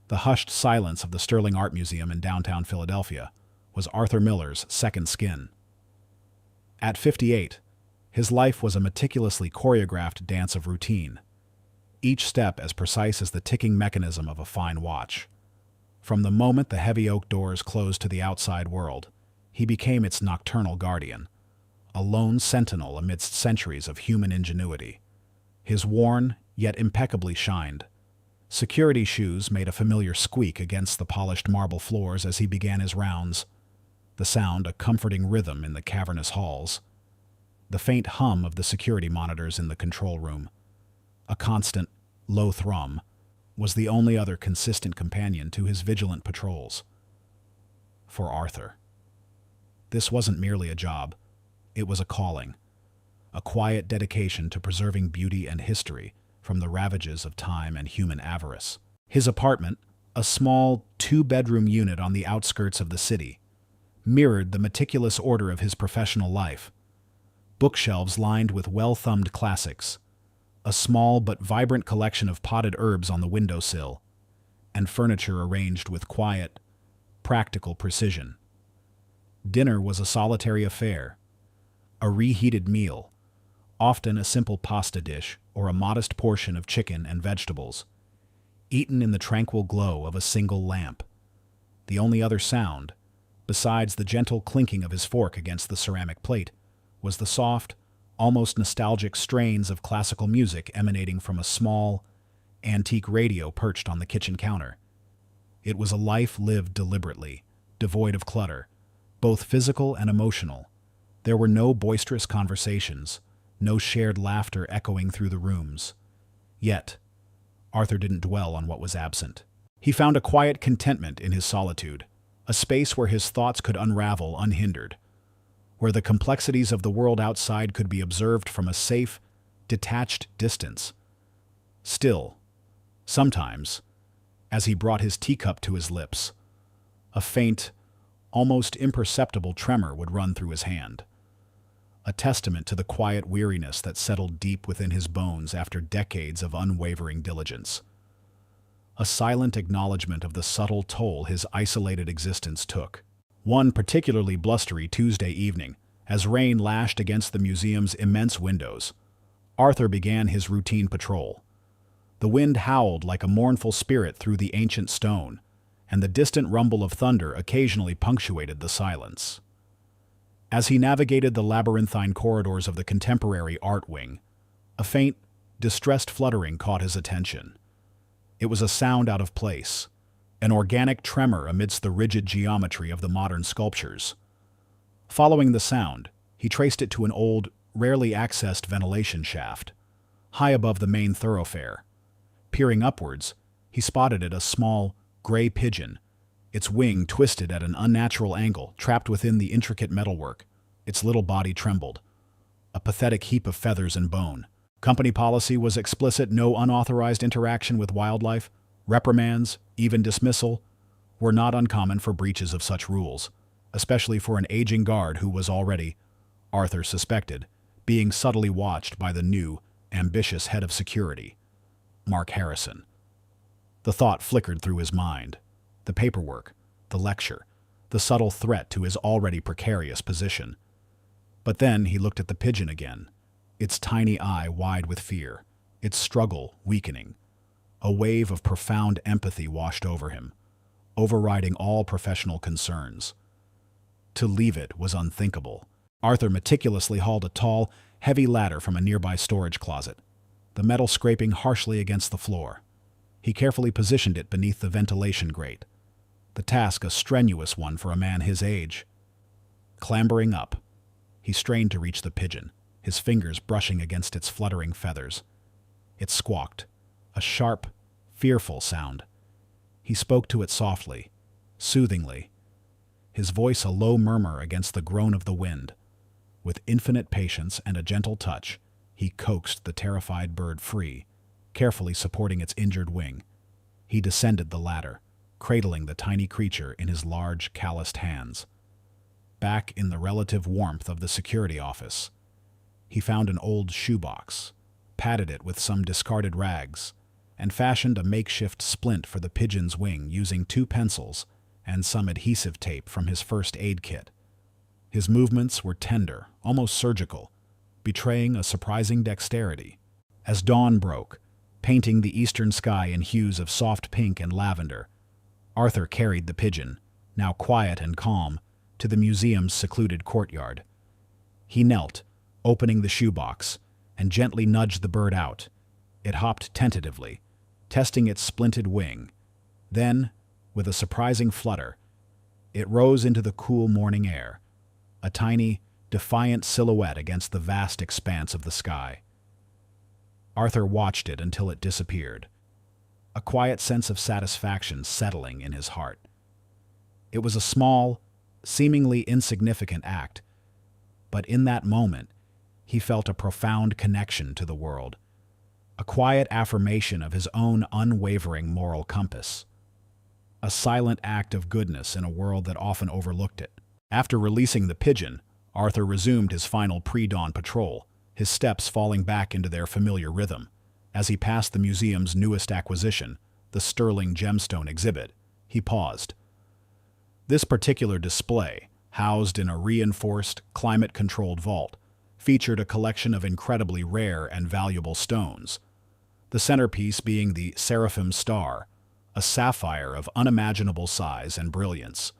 The hushed silence of the Sterling Art Museum in downtown Philadelphia was Arthur Miller's second skin. At 58, his life was a meticulously choreographed dance of routine, each step as precise as the ticking mechanism of a fine watch. From the moment the heavy oak doors closed to the outside world, he became its nocturnal guardian, a lone sentinel amidst centuries of human ingenuity. His worn, yet impeccably shined, security shoes made a familiar squeak against the polished marble floors as he began his rounds, the sound a comforting rhythm in the cavernous halls. The faint hum of the security monitors in the control room, a constant, low thrum, was the only other consistent companion to his vigilant patrols. For Arthur, this wasn't merely a job, it was a calling, a quiet dedication to preserving beauty and history from the ravages of time and human avarice. His apartment, a small two-bedroom unit on the outskirts of the city, mirrored the meticulous order of his professional life. Bookshelves lined with well-thumbed classics, a small but vibrant collection of potted herbs on the windowsill, and furniture arranged with quiet, practical precision. Dinner was a solitary affair, a reheated meal, often a simple pasta dish or a modest portion of chicken and vegetables, eaten in the tranquil glow of a single lamp. The only other sound, besides the gentle clinking of his fork against the ceramic plate, was the soft, almost nostalgic strains of classical music emanating from a small, antique radio perched on the kitchen counter. It was a life lived deliberately, devoid of clutter, both physical and emotional. There were no boisterous conversations, no shared laughter echoing through the rooms. Yet, Arthur didn't dwell on what was absent. He found a quiet contentment in his solitude, a space where his thoughts could unravel unhindered, where the complexities of the world outside could be observed from a safe, detached distance. Still, sometimes, as he brought his teacup to his lips, a faint, almost imperceptible tremor would run through his hand, a testament to the quiet weariness that settled deep within his bones after decades of unwavering diligence. A silent acknowledgement of the subtle toll his isolated existence took. One particularly blustery Tuesday evening, as rain lashed against the museum's immense windows, Arthur began his routine patrol. The wind howled like a mournful spirit through the ancient stone, and the distant rumble of thunder occasionally punctuated the silence. As he navigated the labyrinthine corridors of the contemporary art wing, a faint, distressed fluttering caught his attention. It was a sound out of place, an organic tremor amidst the rigid geometry of the modern sculptures. Following the sound, he traced it to an old, rarely accessed ventilation shaft, high above the main thoroughfare. Peering upwards, he spotted it a small, gray pigeon, its wing twisted at an unnatural angle, trapped within the intricate metalwork. Its little body trembled, a pathetic heap of feathers and bone. Company policy was explicit: no unauthorized interaction with wildlife. Reprimands, even dismissal, were not uncommon for breaches of such rules, especially for an aging guard who was already, Arthur suspected, being subtly watched by the new, ambitious head of security, Mark Harrison. The thought flickered through his mind. The paperwork, the lecture, the subtle threat to his already precarious position. But then he looked at the pigeon again, its tiny eye wide with fear, its struggle weakening. A wave of profound empathy washed over him, overriding all professional concerns. To leave it was unthinkable. Arthur meticulously hauled a tall, heavy ladder from a nearby storage closet, the metal scraping harshly against the floor. He carefully positioned it beneath the ventilation grate, the task a strenuous one for a man his age. Clambering up, he strained to reach the pigeon, his fingers brushing against its fluttering feathers. It squawked, a sharp, fearful sound. He spoke to it softly, soothingly, his voice a low murmur against the groan of the wind. With infinite patience and a gentle touch, he coaxed the terrified bird free, carefully supporting its injured wing. He descended the ladder, cradling the tiny creature in his large, calloused hands. Back in the relative warmth of the security office, he found an old shoebox, patted it with some discarded rags, and fashioned a makeshift splint for the pigeon's wing using 2 pencils and some adhesive tape from his first aid kit. His movements were tender, almost surgical, betraying a surprising dexterity. As dawn broke, painting the eastern sky in hues of soft pink and lavender, Arthur carried the pigeon, now quiet and calm, to the museum's secluded courtyard. He knelt, opening the shoebox, and gently nudged the bird out. It hopped tentatively, testing its splinted wing. Then, with a surprising flutter, it rose into the cool morning air, a tiny, defiant silhouette against the vast expanse of the sky. Arthur watched it until it disappeared, a quiet sense of satisfaction settling in his heart. It was a small, seemingly insignificant act, but in that moment, he felt a profound connection to the world, a quiet affirmation of his own unwavering moral compass, a silent act of goodness in a world that often overlooked it. After releasing the pigeon, Arthur resumed his final pre-dawn patrol, his steps falling back into their familiar rhythm. As he passed the museum's newest acquisition, the sterling gemstone exhibit, he paused. This particular display, housed in a reinforced, climate-controlled vault, featured a collection of incredibly rare and valuable stones. The centerpiece being the Seraphim Star, a sapphire of unimaginable size and brilliance.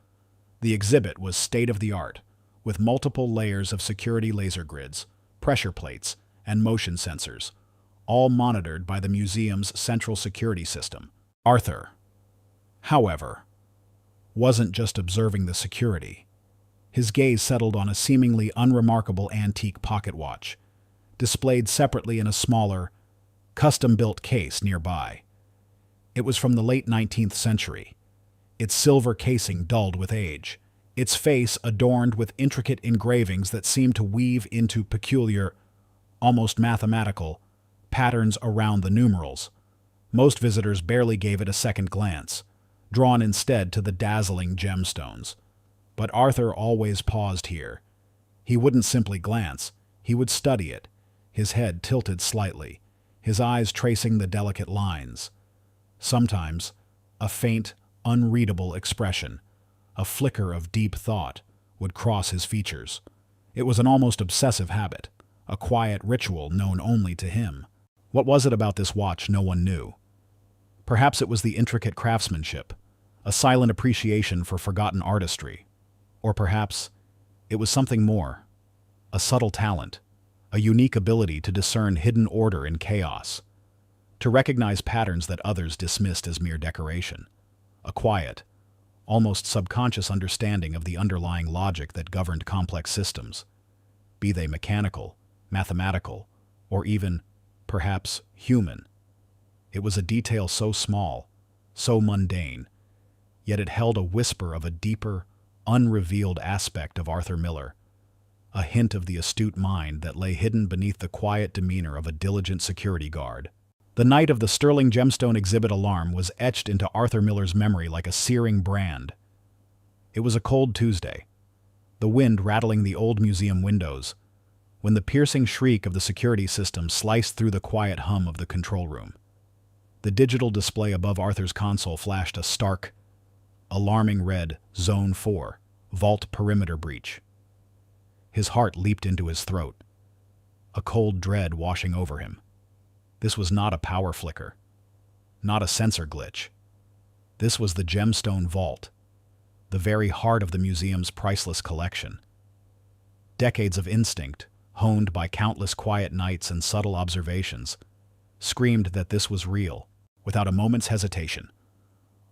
The exhibit was state-of-the-art, with multiple layers of security laser grids, pressure plates, and motion sensors, all monitored by the museum's central security system. Arthur, however, wasn't just observing the security. His gaze settled on a seemingly unremarkable antique pocket watch, displayed separately in a smaller, custom-built case nearby. It was from the late 19th century, its silver casing dulled with age, its face adorned with intricate engravings that seemed to weave into peculiar, almost mathematical, patterns around the numerals. Most visitors barely gave it a second glance, drawn instead to the dazzling gemstones. But Arthur always paused here. He wouldn't simply glance, he would study it, his head tilted slightly, his eyes tracing the delicate lines. Sometimes, a faint, unreadable expression, a flicker of deep thought, would cross his features. It was an almost obsessive habit, a quiet ritual known only to him. What was it about this watch no one knew? Perhaps it was the intricate craftsmanship, a silent appreciation for forgotten artistry. Or perhaps it was something more, a subtle talent, a unique ability to discern hidden order in chaos, to recognize patterns that others dismissed as mere decoration, a quiet, almost subconscious understanding of the underlying logic that governed complex systems, be they mechanical, mathematical, or even, perhaps, human. It was a detail so small, so mundane, yet it held a whisper of a deeper, unrevealed aspect of Arthur Miller, a hint of the astute mind that lay hidden beneath the quiet demeanor of a diligent security guard. The night of the sterling gemstone exhibit alarm was etched into Arthur Miller's memory like a searing brand. It was a cold Tuesday, the wind rattling the old museum windows, when the piercing shriek of the security system sliced through the quiet hum of the control room. The digital display above Arthur's console flashed a stark, alarming red Zone 4, Vault Perimeter Breach. His heart leaped into his throat, a cold dread washing over him. This was not a power flicker, not a sensor glitch. This was the Gemstone Vault, the very heart of the museum's priceless collection. Decades of instinct, honed by countless quiet nights and subtle observations, screamed that this was real. Without a moment's hesitation,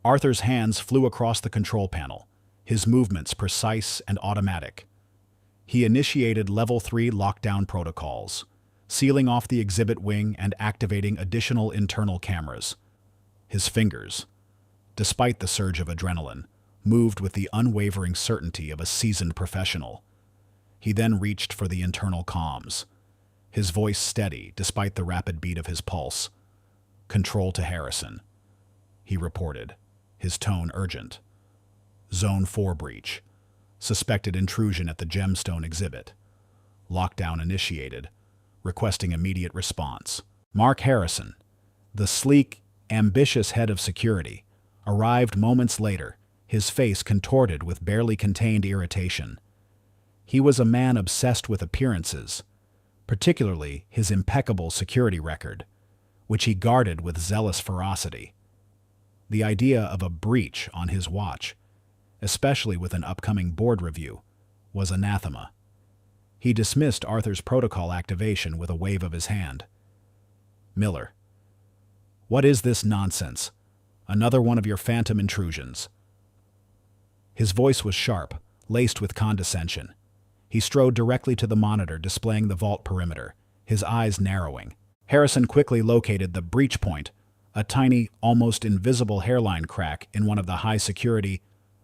Arthur's hands flew across the control panel, his movements precise and automatic. He initiated Level 3 lockdown protocols, sealing off the exhibit wing and activating additional internal cameras. His fingers, despite the surge of adrenaline, moved with the unwavering certainty of a seasoned professional. He then reached for the internal comms, his voice steady despite the rapid beat of his pulse. "Control to Harrison," he reported, his tone urgent. "Zone 4 breach. Suspected intrusion at the gemstone exhibit. Lockdown initiated. Requesting immediate response." Mark Harrison, the sleek ambitious head of security, arrived moments later, his face contorted with barely contained irritation. He was a man obsessed with appearances, particularly his impeccable security record, which he guarded with zealous ferocity. The idea of a breach on his watch, especially with an upcoming board review, was anathema. He dismissed Arthur's protocol activation with a wave of his hand. "Miller, what is this nonsense? Another one of your phantom intrusions." His voice was sharp, laced with condescension. He strode directly to the monitor displaying the vault perimeter, his eyes narrowing. Harrison quickly located the breach point, a tiny, almost invisible hairline crack in one of the high-security,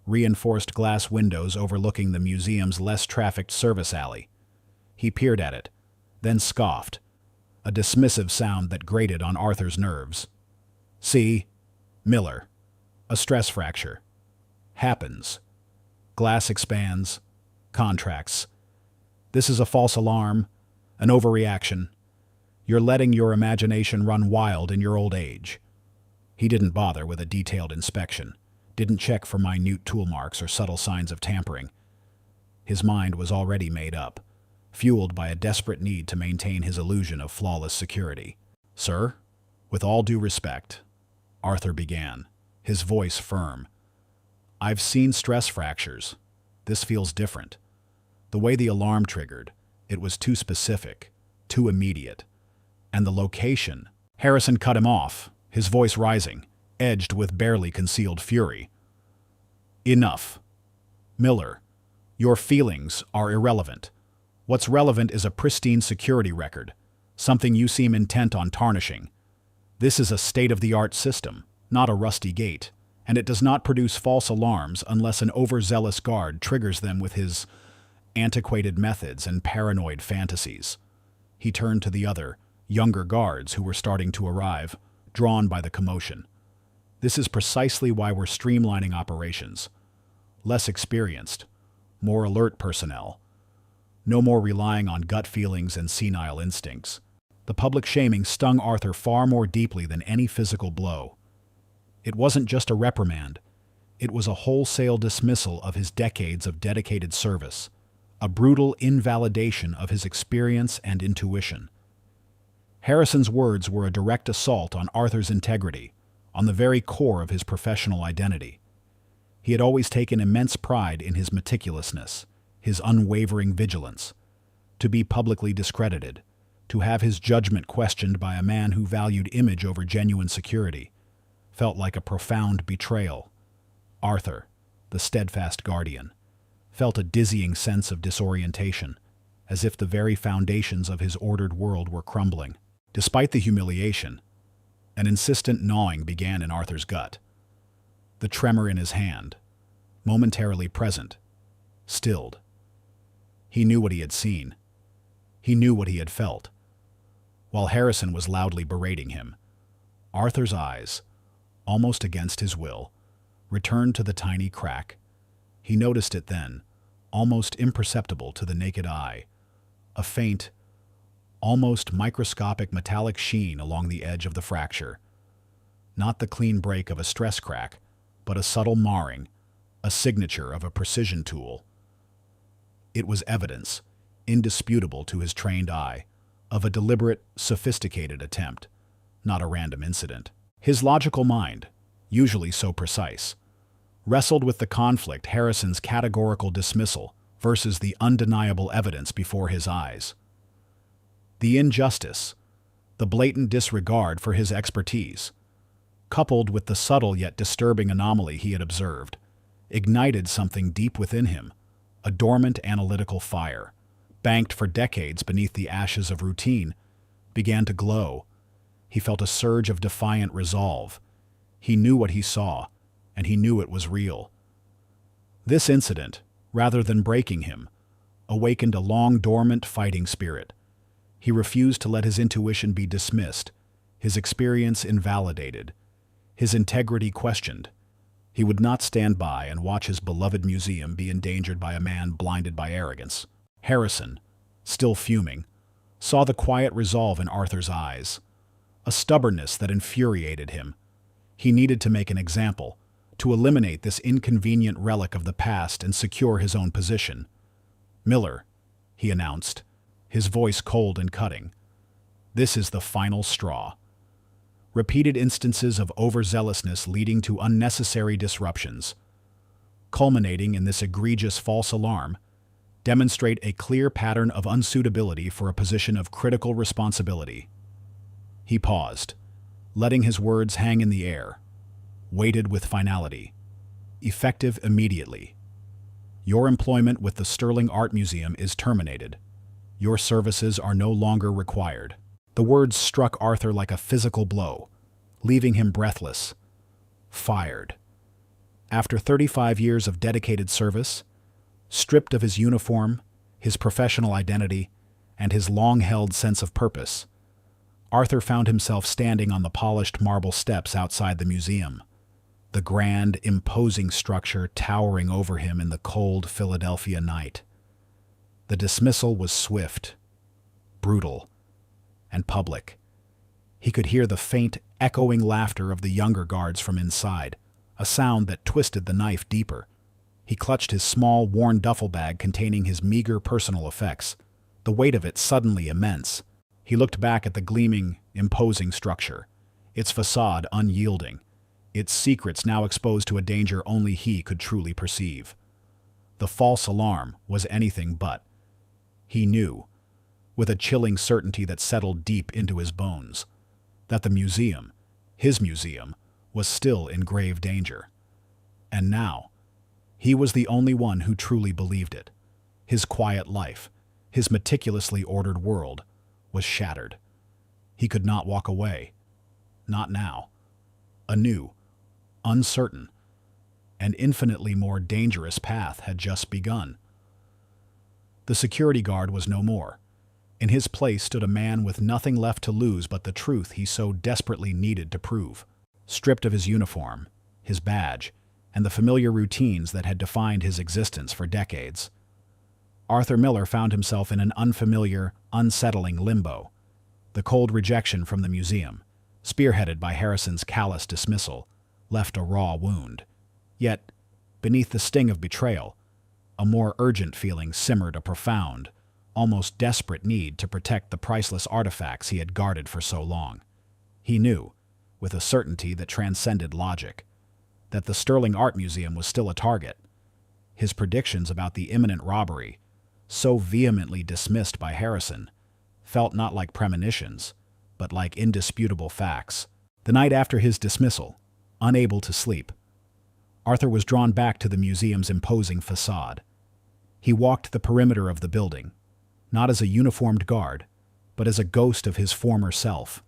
reinforced glass windows overlooking the museum's less-trafficked service alley. He peered at it, then scoffed, a dismissive sound that grated on Arthur's nerves. "See, Miller, a stress fracture. Happens. Glass expands. Contracts. This is a false alarm, an overreaction. You're letting your imagination run wild in your old age." He didn't bother with a detailed inspection, didn't check for minute tool marks or subtle signs of tampering. His mind was already made up, fueled by a desperate need to maintain his illusion of flawless security. "Sir, with all due respect," Arthur began, his voice firm. "I've seen stress fractures. This feels different. The way the alarm triggered, it was too specific, too immediate. And the location—" Harrison cut him off, his voice rising, edged with barely concealed fury. "Enough. Miller, your feelings are irrelevant. What's relevant is a pristine security record, something you seem intent on tarnishing. This is a state-of-the-art system, not a rusty gate, and it does not produce false alarms unless an overzealous guard triggers them with his antiquated methods and paranoid fantasies." He turned to the other, younger guards who were starting to arrive, drawn by the commotion. "This is precisely why we're streamlining operations. Less experienced, more alert personnel. No more relying on gut feelings and senile instincts." The public shaming stung Arthur far more deeply than any physical blow. It wasn't just a reprimand. It was a wholesale dismissal of his decades of dedicated service, a brutal invalidation of his experience and intuition. Harrison's words were a direct assault on Arthur's integrity, on the very core of his professional identity. He had always taken immense pride in his meticulousness, his unwavering vigilance. To be publicly discredited, to have his judgment questioned by a man who valued image over genuine security, felt like a profound betrayal. Arthur, the steadfast guardian, felt a dizzying sense of disorientation, as if the very foundations of his ordered world were crumbling. Despite the humiliation, an insistent gnawing began in Arthur's gut. The tremor in his hand, momentarily present, stilled. He knew what he had seen. He knew what he had felt. While Harrison was loudly berating him, Arthur's eyes, almost against his will, returned to the tiny crack. He noticed it then, almost imperceptible to the naked eye, a faint, almost microscopic metallic sheen along the edge of the fracture. Not the clean break of a stress crack, but a subtle marring, a signature of a precision tool. It was evidence, indisputable to his trained eye, of a deliberate, sophisticated attempt, not a random incident. His logical mind, usually so precise, wrestled with the conflict Harrison's categorical dismissal versus the undeniable evidence before his eyes. The injustice, the blatant disregard for his expertise, coupled with the subtle yet disturbing anomaly he had observed, ignited something deep within him, a dormant analytical fire, banked for decades beneath the ashes of routine, began to glow. He felt a surge of defiant resolve. He knew what he saw, and he knew it was real. This incident, rather than breaking him, awakened a long-dormant fighting spirit. He refused to let his intuition be dismissed, his experience invalidated, his integrity questioned. He would not stand by and watch his beloved museum be endangered by a man blinded by arrogance. Harrison, still fuming, saw the quiet resolve in Arthur's eyes, a stubbornness that infuriated him, He needed to make an example, to eliminate this inconvenient relic of the past and secure his own position. "Miller," he announced, his voice cold and cutting, "this is the final straw." Repeated instances of overzealousness leading to unnecessary disruptions, culminating in this egregious false alarm, demonstrate a clear pattern of unsuitability for a position of critical responsibility. He paused, letting his words hang in the air, weighted with finality. "Effective immediately. Your employment with the Sterling Art Museum is terminated. Your services are no longer required." The words struck Arthur like a physical blow, leaving him breathless. Fired. After 35 years of dedicated service, stripped of his uniform, his professional identity, and his long-held sense of purpose, Arthur found himself standing on the polished marble steps outside the museum, the grand, imposing structure towering over him in the cold Philadelphia night. The dismissal was swift, brutal, and public. He could hear the faint, echoing laughter of the younger guards from inside, a sound that twisted the knife deeper. He clutched his small, worn duffel bag containing his meager personal effects, the weight of it suddenly immense. He looked back at the gleaming, imposing structure, its facade unyielding, its secrets now exposed to a danger only he could truly perceive. The false alarm was anything but. He knew, with a chilling certainty that settled deep into his bones, that the museum, his museum, was still in grave danger. And now, he was the only one who truly believed it. His quiet life, his meticulously ordered world, was shattered. He could not walk away. Not now. A new, uncertain, and infinitely more dangerous path had just begun. The security guard was no more. In his place stood a man with nothing left to lose but the truth he so desperately needed to prove. Stripped of his uniform, his badge, and the familiar routines that had defined his existence for decades, Arthur Miller found himself in an unfamiliar, unsettling limbo. The cold rejection from the museum, spearheaded by Harrison's callous dismissal, left a raw wound. Yet, beneath the sting of betrayal, a more urgent feeling simmered, a profound, almost desperate need to protect the priceless artifacts he had guarded for so long. He knew, with a certainty that transcended logic, that the Sterling Art Museum was still a target. His predictions about the imminent robbery, so vehemently dismissed by Harrison, felt not like premonitions, but like indisputable facts. The night after his dismissal, unable to sleep, Arthur was drawn back to the museum's imposing facade. He walked the perimeter of the building, not as a uniformed guard, but as a ghost of his former self,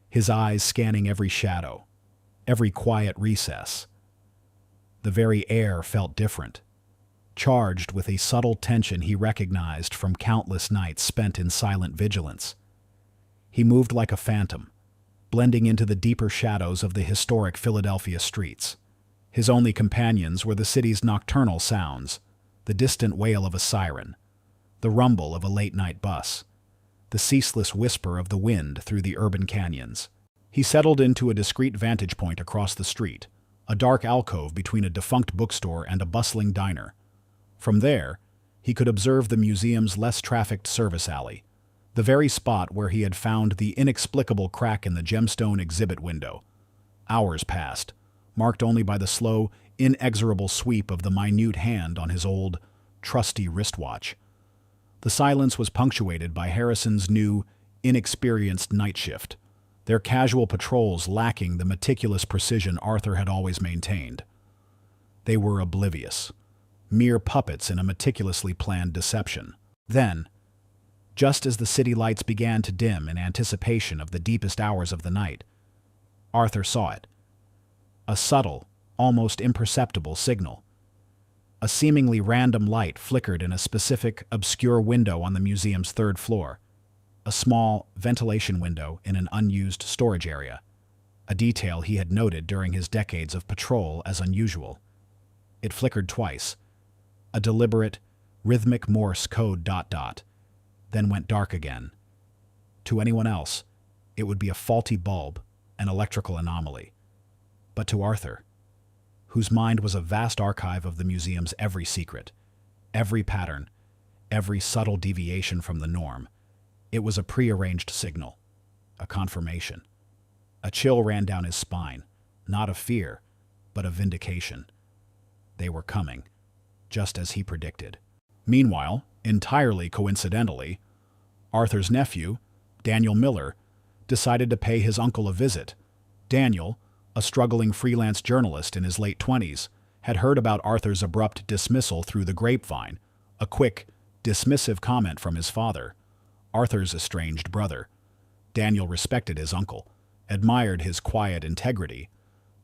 his eyes scanning every shadow, every quiet recess. The very air felt different, charged with a subtle tension he recognized from countless nights spent in silent vigilance. He moved like a phantom, blending into the deeper shadows of the historic Philadelphia streets. His only companions were the city's nocturnal sounds, the distant wail of a siren, the rumble of a late-night bus, the ceaseless whisper of the wind through the urban canyons. He settled into a discreet vantage point across the street, a dark alcove between a defunct bookstore and a bustling diner. From there, he could observe the museum's less trafficked service alley, the very spot where he had found the inexplicable crack in the gemstone exhibit window. Hours passed, marked only by the slow, inexorable sweep of the minute hand on his old, trusty wristwatch. The silence was punctuated by Harrison's new, inexperienced night shift, their casual patrols lacking the meticulous precision Arthur had always maintained. They were oblivious, mere puppets in a meticulously planned deception. Then, just as the city lights began to dim in anticipation of the deepest hours of the night, Arthur saw it. A subtle, almost imperceptible signal. A seemingly random light flickered in a specific, obscure window on the museum's third floor, a small ventilation window in an unused storage area, a detail he had noted during his decades of patrol as unusual. It flickered twice, a deliberate, rhythmic Morse code ... then went dark again. To anyone else, it would be a faulty bulb, an electrical anomaly. but to Arthur, whose mind was a vast archive of the museum's every secret, every pattern, every subtle deviation from the norm. It was a prearranged signal, a confirmation. A chill ran down his spine, not of fear, but of vindication. They were coming, just as he predicted. Meanwhile, entirely coincidentally, Arthur's nephew, Daniel Miller, decided to pay his uncle a visit. Daniel, a struggling freelance journalist in his late 20s, had heard about Arthur's abrupt dismissal through the grapevine, a quick, dismissive comment from his father, Arthur's estranged brother. Daniel respected his uncle, admired his quiet integrity,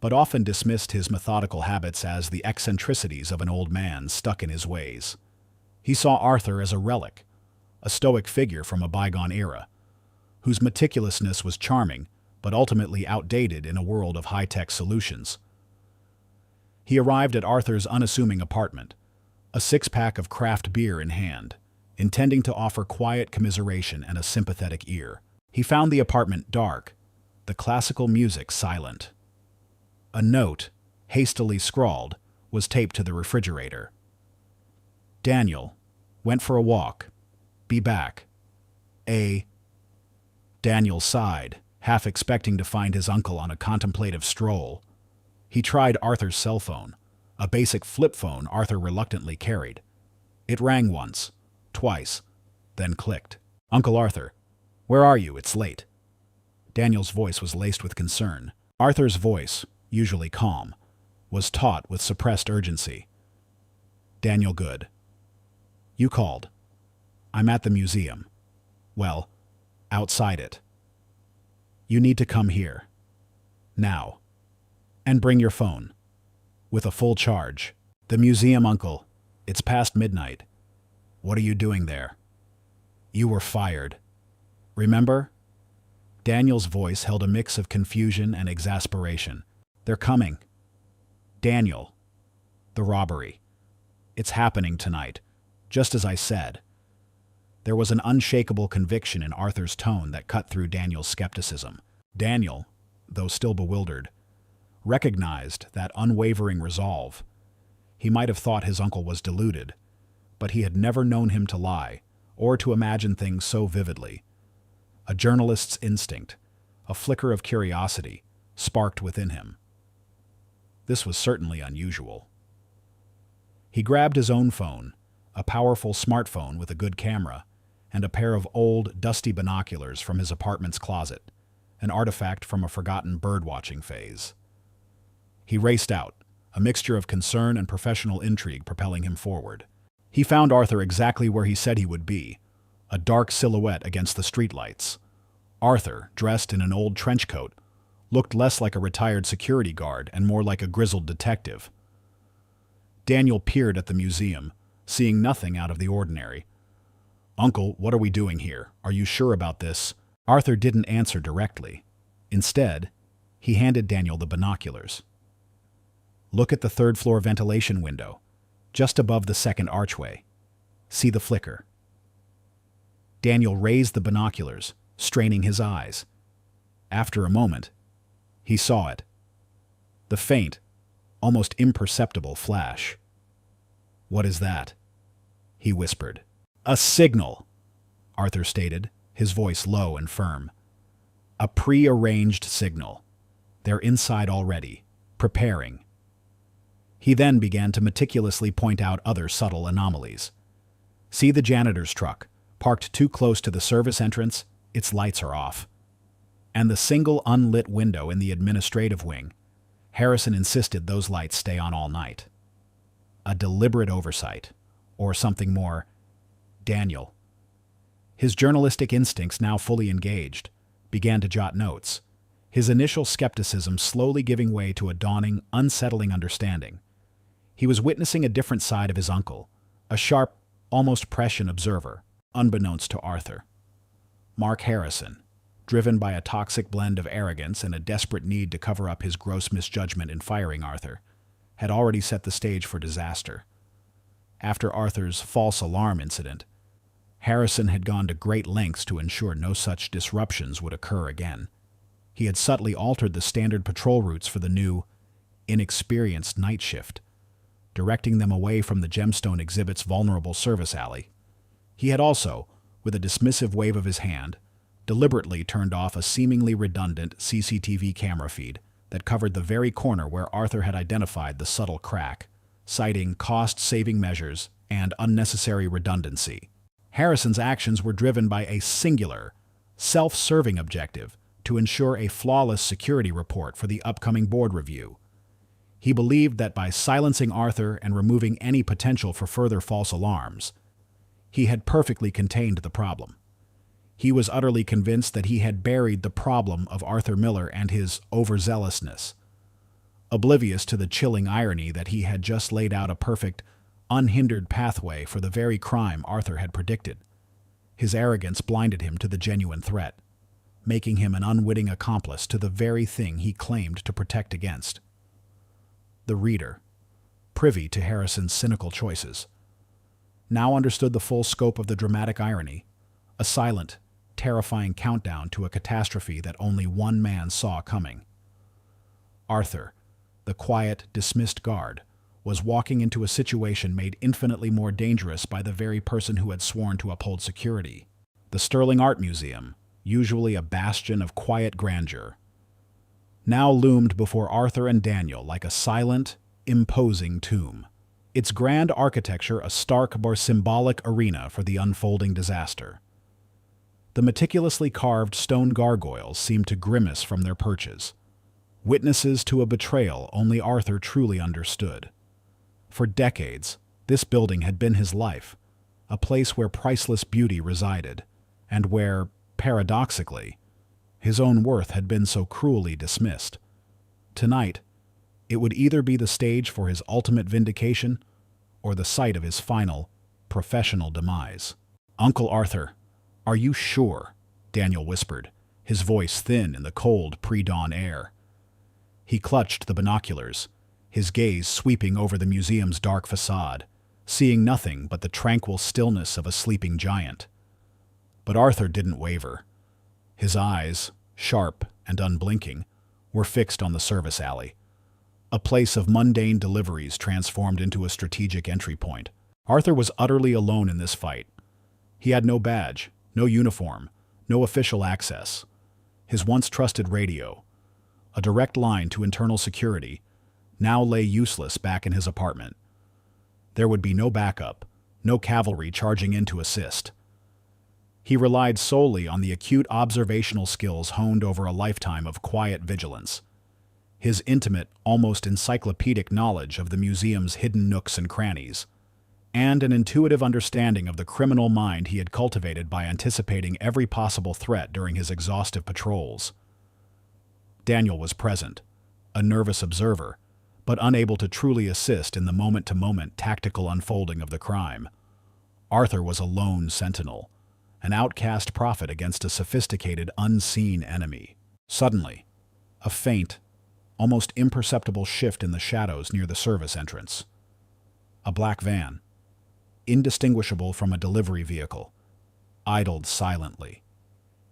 but often dismissed his methodical habits as the eccentricities of an old man stuck in his ways. He saw Arthur as a relic, a stoic figure from a bygone era, whose meticulousness was charming, but ultimately outdated in a world of high-tech solutions. He arrived at Arthur's unassuming apartment, a six-pack of craft beer in hand, intending to offer quiet commiseration and a sympathetic ear. He found the apartment dark, the classical music silent. A note, hastily scrawled, was taped to the refrigerator. Daniel, went for a walk. Be back. Daniel sighed, half expecting to find his uncle on a contemplative stroll. He tried Arthur's cell phone, a basic flip phone Arthur reluctantly carried. It rang once, twice, then clicked. Uncle Arthur, where are you? It's late. Daniel's voice was laced with concern. Arthur's voice, usually calm, was taut with suppressed urgency. Daniel, good. You called. I'm at the museum. Well, outside it. You need to come here. Now. And bring your phone. With a full charge. The museum, Uncle. It's past midnight. What are you doing there? You were fired. Remember? Daniel's voice held a mix of confusion and exasperation. They're coming. Daniel. The robbery. It's happening tonight, just as I said. There was an unshakable conviction in Arthur's tone that cut through Daniel's skepticism. Daniel, though still bewildered, recognized that unwavering resolve. He might have thought his uncle was deluded, but he had never known him to lie or to imagine things so vividly. A journalist's instinct, a flicker of curiosity, sparked within him. This was certainly unusual. He grabbed his own phone, a powerful smartphone with a good camera, and a pair of old, dusty binoculars from his apartment's closet, an artifact from a forgotten bird-watching phase. He raced out, a mixture of concern and professional intrigue propelling him forward. He found Arthur exactly where he said he would be, a dark silhouette against the streetlights. Arthur, dressed in an old trench coat, looked less like a retired security guard and more like a grizzled detective. Daniel peered at the museum, seeing nothing out of the ordinary. Uncle, what are we doing here? Are you sure about this? Arthur didn't answer directly. Instead, he handed Daniel the binoculars. Look at the third-floor ventilation window, just above the second archway. See the flicker. Daniel raised the binoculars, straining his eyes. After a moment, he saw it. The faint, almost imperceptible flash. What is that? He whispered. A signal, Arthur stated, his voice low and firm. A pre-arranged signal. They're inside already, preparing. He then began to meticulously point out other subtle anomalies. See the janitor's truck, parked too close to the service entrance, its lights are off. And the single unlit window in the administrative wing. Harrison insisted those lights stay on all night. A deliberate oversight, or something more. Daniel, his journalistic instincts now fully engaged, began to jot notes, his initial skepticism slowly giving way to a dawning, unsettling understanding. He was witnessing a different side of his uncle, a sharp, almost prescient observer, unbeknownst to Arthur. Mark Harrison, driven by a toxic blend of arrogance and a desperate need to cover up his gross misjudgment in firing Arthur, had already set the stage for disaster. After Arthur's false alarm incident, Harrison had gone to great lengths to ensure no such disruptions would occur again. He had subtly altered the standard patrol routes for the new, inexperienced night shift, directing them away from the gemstone exhibit's vulnerable service alley. He had also, with a dismissive wave of his hand, deliberately turned off a seemingly redundant CCTV camera feed that covered the very corner where Arthur had identified the subtle crack, citing cost-saving measures and unnecessary redundancy. Harrison's actions were driven by a singular, self-serving objective to ensure a flawless security report for the upcoming board review. He believed that by silencing Arthur and removing any potential for further false alarms, he had perfectly contained the problem. He was utterly convinced that he had buried the problem of Arthur Miller and his overzealousness, oblivious to the chilling irony that he had just laid out a perfect, unhindered pathway for the very crime Arthur had predicted. His arrogance blinded him to the genuine threat, making him an unwitting accomplice to the very thing he claimed to protect against. The reader, privy to Harrison's cynical choices, now understood the full scope of the dramatic irony, a silent, terrifying countdown to a catastrophe that only one man saw coming. Arthur, the quiet, dismissed guard, was walking into a situation made infinitely more dangerous by the very person who had sworn to uphold security. The Sterling Art Museum, usually a bastion of quiet grandeur, now loomed before Arthur and Daniel like a silent, imposing tomb. Its grand architecture a stark but symbolic arena for the unfolding disaster. The meticulously carved stone gargoyles seemed to grimace from their perches, witnesses to a betrayal only Arthur truly understood. For decades, this building had been his life, a place where priceless beauty resided, and where, paradoxically, his own worth had been so cruelly dismissed. Tonight, it would either be the stage for his ultimate vindication or the site of his final, professional demise. "Uncle Arthur, are you sure?" Daniel whispered, his voice thin in the cold pre-dawn air. He clutched the binoculars, his gaze sweeping over the museum's dark facade, seeing nothing but the tranquil stillness of a sleeping giant. But Arthur didn't waver. His eyes, sharp and unblinking, were fixed on the service alley, a place of mundane deliveries transformed into a strategic entry point. Arthur was utterly alone in this fight. He had no badge, no uniform, no official access. His once trusted radio, a direct line to internal security, now lay useless back in his apartment. There would be no backup, no cavalry charging in to assist. He relied solely on the acute observational skills honed over a lifetime of quiet vigilance, his intimate, almost encyclopedic knowledge of the museum's hidden nooks and crannies, and an intuitive understanding of the criminal mind he had cultivated by anticipating every possible threat during his exhaustive patrols. Daniel was present, a nervous observer, but unable to truly assist in the moment-to-moment tactical unfolding of the crime. Arthur was a lone sentinel, an outcast prophet against a sophisticated, unseen enemy. Suddenly, a faint, almost imperceptible shift in the shadows near the service entrance. A black van, indistinguishable from a delivery vehicle, idled silently,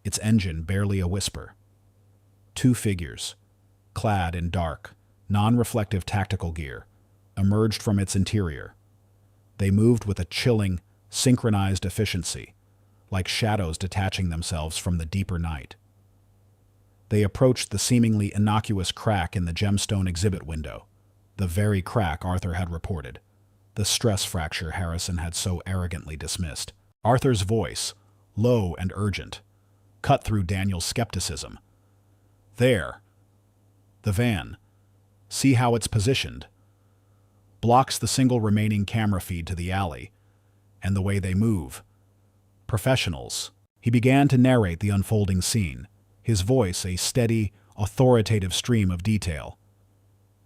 its engine barely a whisper. Two figures, clad in dark, non-reflective tactical gear, emerged from its interior. They moved with a chilling, synchronized efficiency, like shadows detaching themselves from the deeper night. They approached the seemingly innocuous crack in the gemstone exhibit window, the very crack Arthur had reported, the stress fracture Harrison had so arrogantly dismissed. Arthur's voice, low and urgent, cut through Daniel's skepticism. "There. The van. See how it's positioned. Blocks the single remaining camera feed to the alley, and the way they move. Professionals." He began to narrate the unfolding scene, his voice a steady, authoritative stream of detail.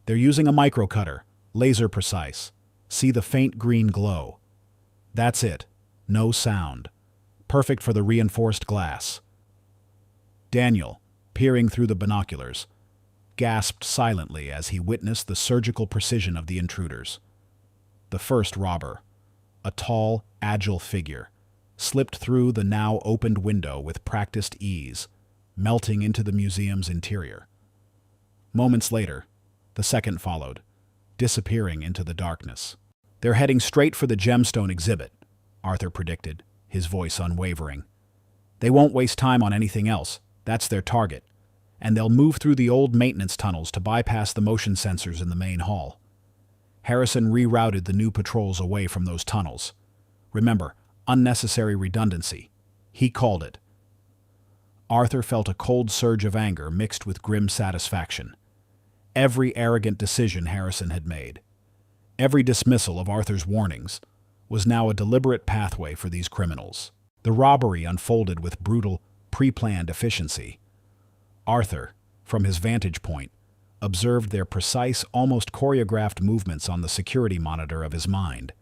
"They're using a microcutter, laser precise. See the faint green glow. That's it. No sound. Perfect for the reinforced glass." Daniel, peering through the binoculars, gasped silently as he witnessed the surgical precision of the intruders. The first robber, a tall, agile figure, slipped through the now opened window with practiced ease, melting into the museum's interior. Moments later, The second followed, disappearing into the darkness. "They're heading straight for the gemstone exhibit," Arthur predicted, his voice unwavering. "They won't waste time on anything else. That's their target. And they'll move through the old maintenance tunnels to bypass the motion sensors in the main hall." Harrison rerouted the new patrols away from those tunnels. Remember, unnecessary redundancy. He called it. Arthur felt a cold surge of anger mixed with grim satisfaction. Every arrogant decision Harrison had made, every dismissal of Arthur's warnings, was now a deliberate pathway for these criminals. The robbery unfolded with brutal, pre-planned efficiency. Arthur, from his vantage point, observed their precise, almost choreographed movements on the security monitor of his mind.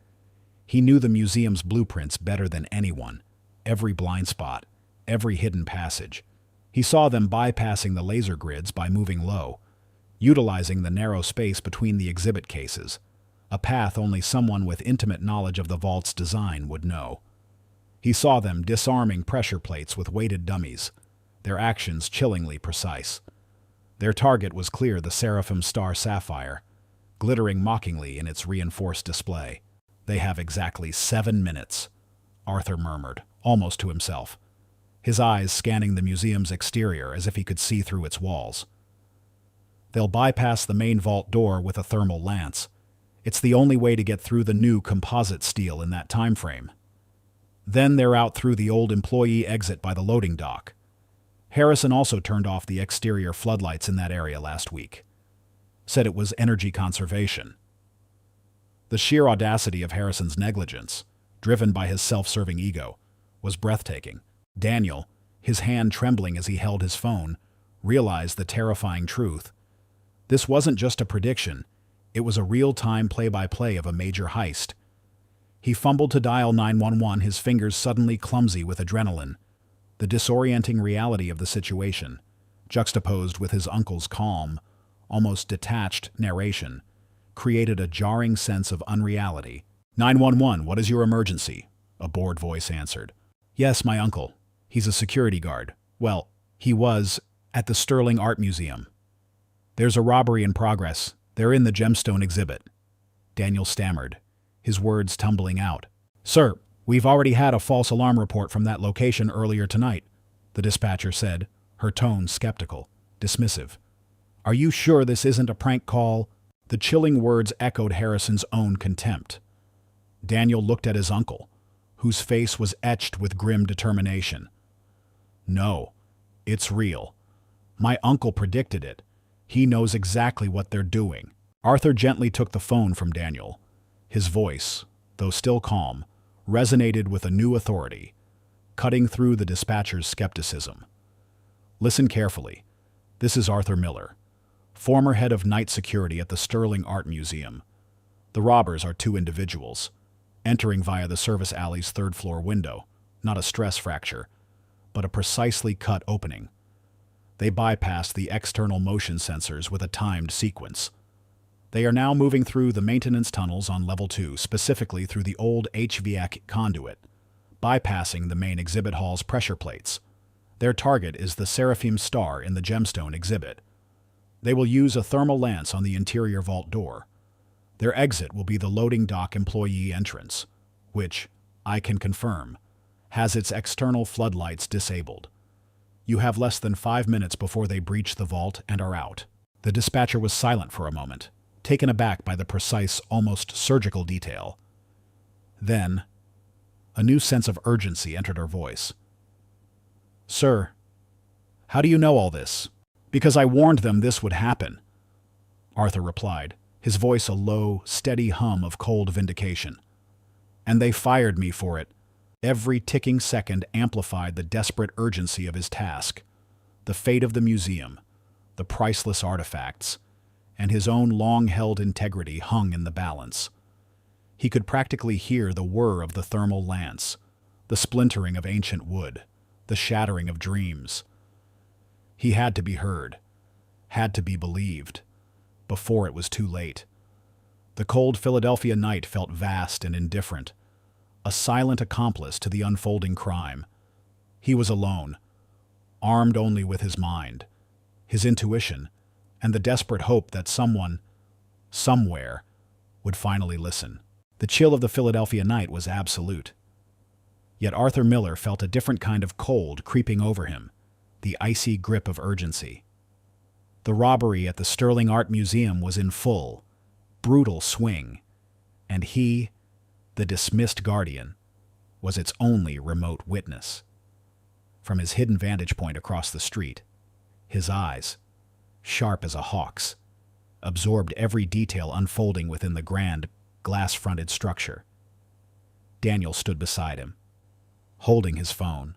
He knew the museum's blueprints better than anyone, every blind spot, every hidden passage. He saw them bypassing the laser grids by moving low, utilizing the narrow space between the exhibit cases, a path only someone with intimate knowledge of the vault's design would know. He saw them disarming pressure plates with weighted dummies, their actions chillingly precise. Their target was clear, the Seraphim Star Sapphire, glittering mockingly in its reinforced display. "They have exactly 7 minutes," Arthur murmured, almost to himself, his eyes scanning the museum's exterior as if he could see through its walls. "They'll bypass the main vault door with a thermal lance. It's the only way to get through the new composite steel in that time frame. Then they're out through the old employee exit by the loading dock. Harrison also turned off the exterior floodlights in that area last week. Said it was energy conservation." The sheer audacity of Harrison's negligence, driven by his self-serving ego, was breathtaking. Daniel, his hand trembling as he held his phone, realized the terrifying truth. This wasn't just a prediction, it was a real-time play-by-play of a major heist. He fumbled to dial 911, his fingers suddenly clumsy with adrenaline. The disorienting reality of the situation, juxtaposed with his uncle's calm, almost detached narration, created a jarring sense of unreality. 911, what is your emergency?" a bored voice answered. "Yes, my uncle. He's a security guard. Well, he was at the Sterling Art Museum. There's a robbery in progress. They're in the gemstone exhibit." Daniel stammered, his words tumbling out. "Sir, we've already had a false alarm report from that location earlier tonight," the dispatcher said, her tone skeptical, dismissive. "Are you sure this isn't a prank call?" The chilling words echoed Harrison's own contempt. Daniel looked at his uncle, whose face was etched with grim determination. "No, it's real. My uncle predicted it. He knows exactly what they're doing." Arthur gently took the phone from Daniel. His voice, though still calm, resonated with a new authority, cutting through the dispatcher's skepticism. "Listen carefully. This is Arthur Miller, former head of night security at the Sterling Art Museum. The robbers are 2 individuals, entering via the service alley's 3rd-floor window, not a stress fracture, but a precisely cut opening. They bypassed the external motion sensors with a timed sequence. They are now moving through the maintenance tunnels on level 2, specifically through the old HVAC conduit, bypassing the main exhibit hall's pressure plates. Their target is the Seraphim Star in the gemstone exhibit. They will use a thermal lance on the interior vault door. Their exit will be the loading dock employee entrance, which, I can confirm, has its external floodlights disabled. You have less than 5 minutes before they breach the vault and are out." The dispatcher was silent for a moment, taken aback by the precise, almost surgical detail. Then, a new sense of urgency entered her voice. "Sir, how do you know all this?" "Because I warned them this would happen," Arthur replied, his voice a low, steady hum of cold vindication. "And they fired me for it." Every ticking second amplified the desperate urgency of his task. The fate of the museum, the priceless artifacts, and his own long-held integrity hung in the balance. He could practically hear the whir of the thermal lance, the splintering of ancient wood, the shattering of dreams. He had to be heard, had to be believed, before it was too late. The cold Philadelphia night felt vast and indifferent, a silent accomplice to the unfolding crime. He was alone, armed only with his mind, his intuition, and the desperate hope that someone, somewhere, would finally listen. The chill of the Philadelphia night was absolute. Yet Arthur Miller felt a different kind of cold creeping over him, the icy grip of urgency. The robbery at the Sterling Art Museum was in full, brutal swing, and he, the dismissed guardian, was its only remote witness. From his hidden vantage point across the street, his eyes, sharp as a hawk's, absorbed every detail unfolding within the grand, glass-fronted structure. Daniel stood beside him, holding his phone,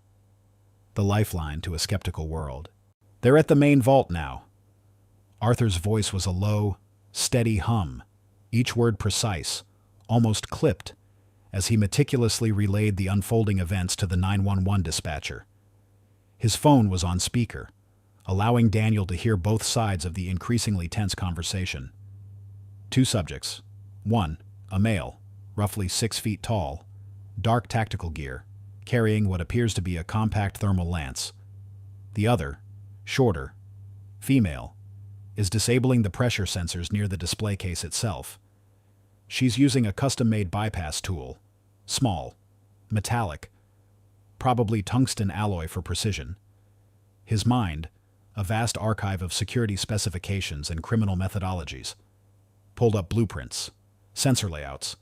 the lifeline to a skeptical world. They're at the main vault now. Arthur's voice was a low, steady hum, each word precise, almost clipped, as he meticulously relayed the unfolding events to the 911 dispatcher. His phone was on speaker, allowing Daniel to hear both sides of the increasingly tense conversation. Two subjects. One, a male, roughly 6 feet tall, dark tactical gear, carrying what appears to be a compact thermal lance. The other, shorter, female, is disabling the pressure sensors near the display case itself. She's using a custom-made bypass tool, small, metallic, probably tungsten alloy for precision. His mind, a vast archive of security specifications and criminal methodologies, pulled up blueprints, sensor layouts,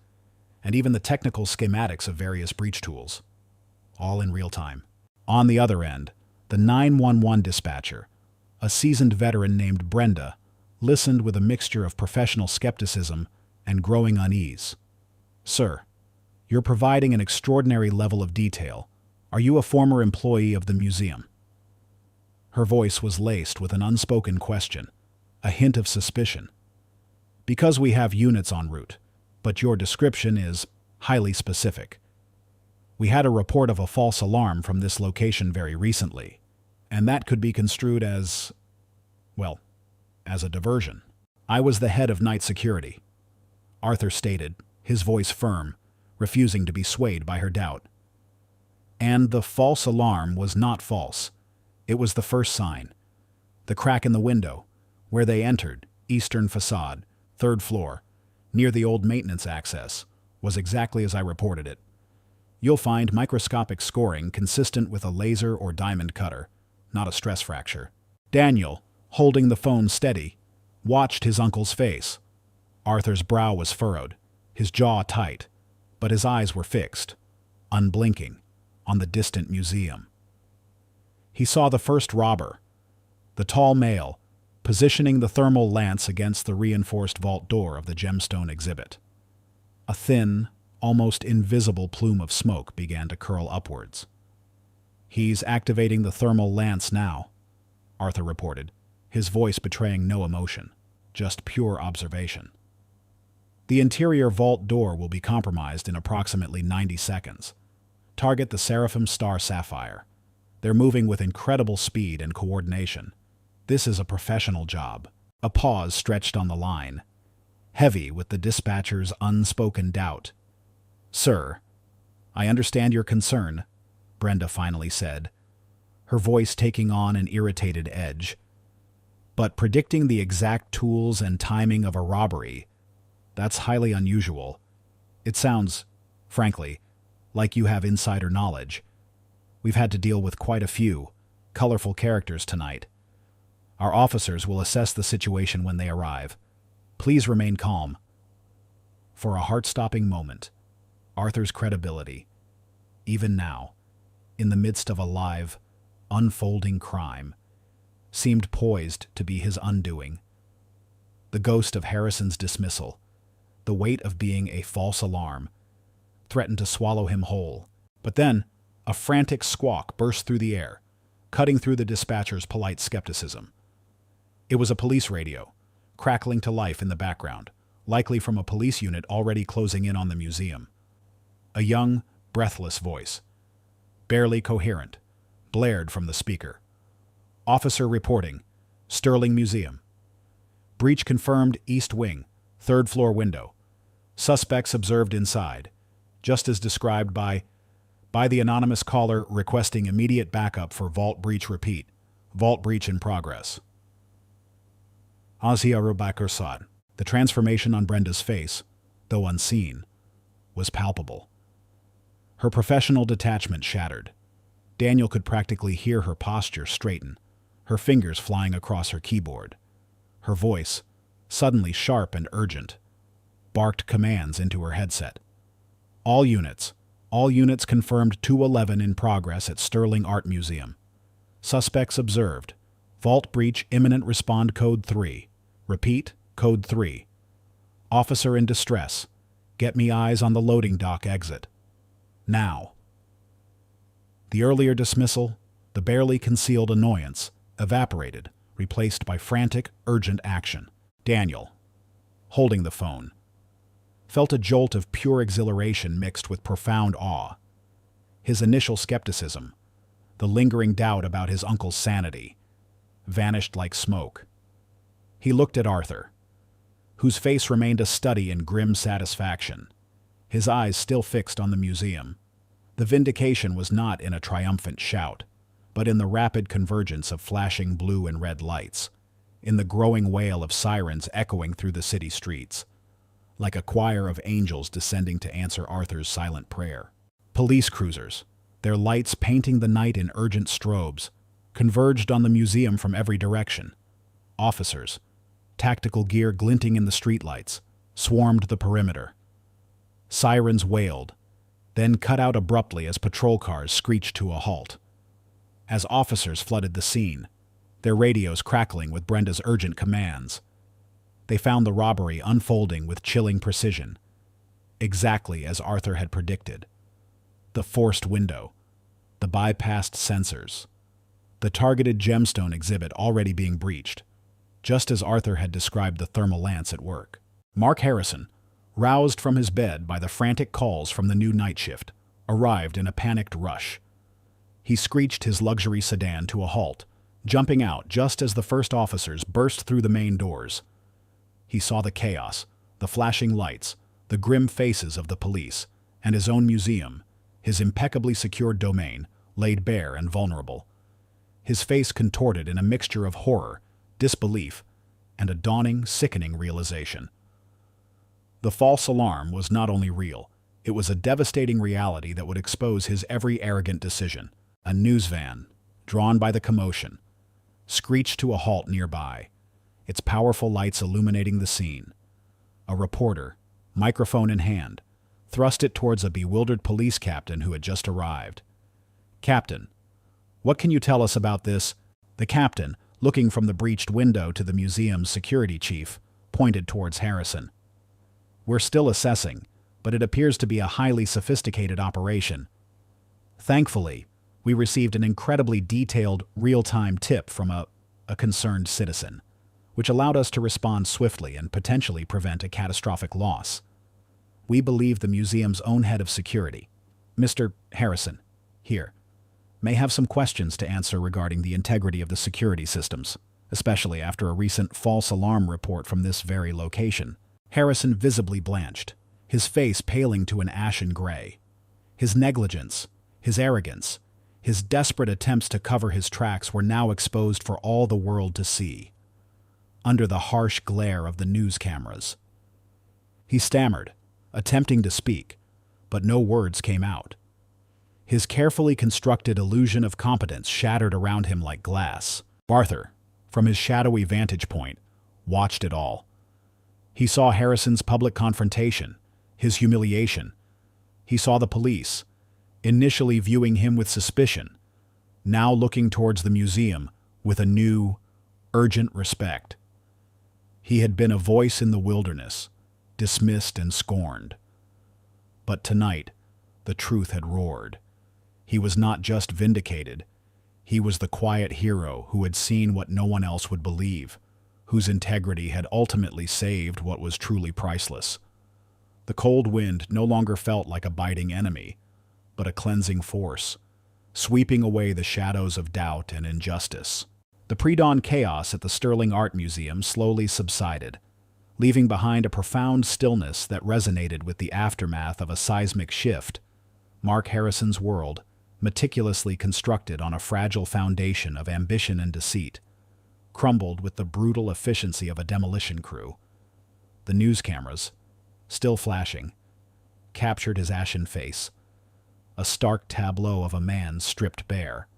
and even the technical schematics of various breach tools, all in real time. On the other end, the 911 dispatcher, a seasoned veteran named Brenda, listened with a mixture of professional skepticism and growing unease. "Sir, you're providing an extraordinary level of detail. Are you a former employee of the museum?" Her voice was laced with an unspoken question, a hint of suspicion. "Because we have units en route, but your description is highly specific. We had a report of a false alarm from this location very recently, and that could be construed as, well, as a diversion." "I was the head of night security," Arthur stated, his voice firm, refusing to be swayed by her doubt. "And the false alarm was not false. It was the first sign. The crack in the window, where they entered, eastern facade, 3rd floor, near the old maintenance access, was exactly as I reported it. You'll find microscopic scoring consistent with a laser or diamond cutter, not a stress fracture." Daniel, holding the phone steady, watched his uncle's face. Arthur's brow was furrowed, his jaw tight, but his eyes were fixed, unblinking, on the distant museum. He saw the first robber, the tall male, positioning the thermal lance against the reinforced vault door of the gemstone exhibit. A thin, almost invisible plume of smoke began to curl upwards. "He's activating the thermal lance now," Arthur reported, his voice betraying no emotion, just pure observation. "The interior vault door will be compromised in approximately 90 seconds. Target the Seraphim Star Sapphire. They're moving with incredible speed and coordination. This is a professional job." A pause stretched on the line, heavy with the dispatcher's unspoken doubt. "Sir, I understand your concern," Brenda finally said, her voice taking on an irritated edge. "But predicting the exact tools and timing of a robbery, that's highly unusual. It sounds, frankly, like you have insider knowledge. We've had to deal with quite a few colorful characters tonight. Our officers will assess the situation when they arrive. Please remain calm." For a heart-stopping moment, Arthur's credibility, even now, in the midst of a live, unfolding crime, seemed poised to be his undoing. The ghost of Harrison's dismissal, the weight of being a false alarm, threatened to swallow him whole. But then, a frantic squawk burst through the air, cutting through the dispatcher's polite skepticism. It was a police radio, crackling to life in the background, likely from a police unit already closing in on the museum. A young, breathless voice, barely coherent, blared from the speaker. "Officer reporting, Sterling Museum. Breach confirmed East Wing, 3rd floor window. Suspects observed inside, just as described by the anonymous caller requesting immediate backup for vault breach repeat. Vault breach in progress." Azia Rubakursad. The transformation on Brenda's face, though unseen, was palpable. Her professional detachment shattered. Daniel could practically hear her posture straighten, her fingers flying across her keyboard. Her voice, suddenly sharp and urgent, barked commands into her headset. All units confirmed 211 in progress at Sterling Art Museum. Suspects observed. Vault breach imminent, respond code 3. Repeat, code 3. Officer in distress. Get me eyes on the loading dock exit. Now. The earlier dismissal, the barely concealed annoyance, evaporated, replaced by frantic, urgent action. Daniel, holding the phone, felt a jolt of pure exhilaration mixed with profound awe. His initial skepticism, the lingering doubt about his uncle's sanity, vanished like smoke. He looked at Arthur, whose face remained a study in grim satisfaction, his eyes still fixed on the museum. The vindication was not in a triumphant shout, but in the rapid convergence of flashing blue and red lights, in the growing wail of sirens echoing through the city streets, like a choir of angels descending to answer Arthur's silent prayer. Police cruisers, their lights painting the night in urgent strobes, converged on the museum from every direction. Officers, tactical gear glinting in the streetlights, swarmed the perimeter. Sirens wailed, then cut out abruptly as patrol cars screeched to a halt. As officers flooded the scene, their radios crackling with Brenda's urgent commands, they found the robbery unfolding with chilling precision, exactly as Arthur had predicted. The forced window, the bypassed sensors, the targeted gemstone exhibit already being breached, just as Arthur had described the thermal lance at work. Mark Harrison, roused from his bed by the frantic calls from the new night shift, arrived in a panicked rush. He screeched his luxury sedan to a halt, jumping out just as the first officers burst through the main doors. He saw the chaos, the flashing lights, the grim faces of the police, and his own museum, his impeccably secured domain, laid bare and vulnerable. His face contorted in a mixture of horror, disbelief, and a dawning, sickening realization. The false alarm was not only real, it was a devastating reality that would expose his every arrogant decision. A news van, drawn by the commotion, screeched to a halt nearby, its powerful lights illuminating the scene. A reporter, microphone in hand, thrust it towards a bewildered police captain who had just arrived. "Captain, what can you tell us about this?" The captain, looking from the breached window to the museum's security chief, pointed towards Harrison. "We're still assessing, but it appears to be a highly sophisticated operation. Thankfully, we received an incredibly detailed, real-time tip from a concerned citizen, which allowed us to respond swiftly and potentially prevent a catastrophic loss. We believe the museum's own head of security, Mr. Harrison, here, may have some questions to answer regarding the integrity of the security systems, especially after a recent false alarm report from this very location." Harrison visibly blanched, his face paling to an ashen gray. His negligence, his arrogance, his desperate attempts to cover his tracks were now exposed for all the world to see, under the harsh glare of the news cameras. He stammered, attempting to speak, but no words came out. His carefully constructed illusion of competence shattered around him like glass. Arthur, from his shadowy vantage point, watched it all. He saw Harrison's public confrontation, his humiliation. He saw the police, initially viewing him with suspicion, now looking towards the museum with a new, urgent respect. He had been a voice in the wilderness, dismissed and scorned. But tonight, the truth had roared. He was not just vindicated. He was the quiet hero who had seen what no one else would believe, whose integrity had ultimately saved what was truly priceless. The cold wind no longer felt like a biting enemy, but a cleansing force, sweeping away the shadows of doubt and injustice. The pre-dawn chaos at the Sterling Art Museum slowly subsided, leaving behind a profound stillness that resonated with the aftermath of a seismic shift. Mark Harrison's world, meticulously constructed on a fragile foundation of ambition and deceit, crumbled with the brutal efficiency of a demolition crew. The news cameras, still flashing, captured his ashen face, a stark tableau of a man stripped bare.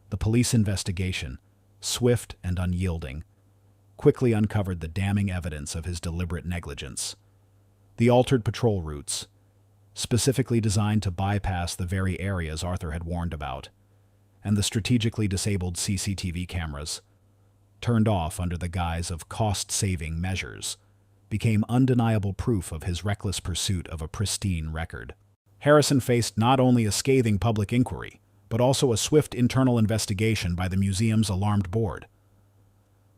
The police investigation, swift and unyielding, quickly uncovered the damning evidence of his deliberate negligence. The altered patrol routes, specifically designed to bypass the very areas Arthur had warned about, and the strategically disabled CCTV cameras, turned off under the guise of cost-saving measures, became undeniable proof of his reckless pursuit of a pristine record. Harrison faced not only a scathing public inquiry, but also a swift internal investigation by the museum's alarmed board.